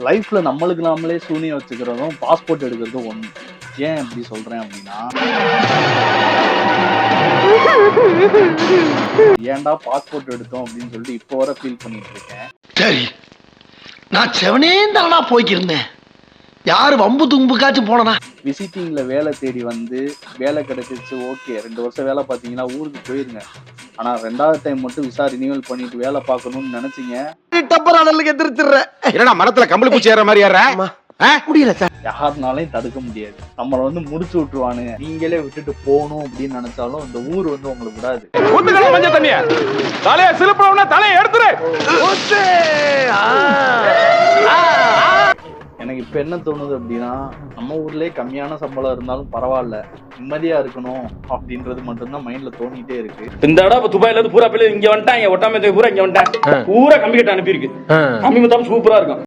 லைஃப்ல நம்மளுக்கு நாமளே சூனியம் வச்சுக்கிறதும் பாஸ்போர்ட் எடுக்கிறதும் ஒண்ணு. ஏன் அப்படி சொல்றேன் அப்படின்னா, ஏன்டா பாஸ்போர்ட் எடுத்தோம் அப்படின்னு சொல்லிட்டு இப்போ வர ஃபீல் பண்ணிட்டு இருக்கேன். சரி, நான் செவனே தானா போய்க்கிருந்தேன். யாரு வம்பு தும்புக்காச்சும் போனா விசிட்டிங்ல வேலை தேடி வந்து வேலை கிடைச்சிச்சு, ஓகே 2 வருஷம் வேலை பார்த்தீங்கன்னா ஊருக்கு போயிருங்க. ஆனா 2வது டைம் மட்டும் விசா ரினியூவல் பண்ணிட்டு வேலை பார்க்கணும்னு நினைச்சீங்க, டப்பர் அடலுக்கு எதிர்த்துறேன். என்னடா மரத்துல கம்பளி பூச்சி ஏற மாதிரி ஏற முடியல சார். யாருனாலையும் தடுக்க முடியாது. நம்மள வந்து முடிச்சு விட்டுருவானுங்க. நீங்களே விட்டுட்டு போகணும் அப்படின்னு நினைச்சாலும் இந்த ஊர் வந்து உங்களுக்கு விடாது. ஊத்துக்கடா மஞ்சள் தண்ணிய தலைய சிலுப்பறவன தலைய எடுத்துரு. எனக்கு இப்ப என்ன தோணுது அப்படின்னா, நம்ம ஊர்லயே கம்மியான சம்பளம் இருந்தாலும் பரவாயில்ல, நிம்மதியா இருக்கணும் அப்படின்றது மட்டும்தான் மைண்ட்ல தோணிட்டே இருக்கு. இந்த இடம் இப்ப துபாயில இருந்து பூரா பேர் இங்க வந்துட்டாங்க, ஒட்டாமத்தை பூரா இங்க வந்துட்டாங்க, பூரா கம்பி கட்ட அனுப்பி இருக்கு. கம்பி மொத்தம் சூப்பரா இருக்கும்.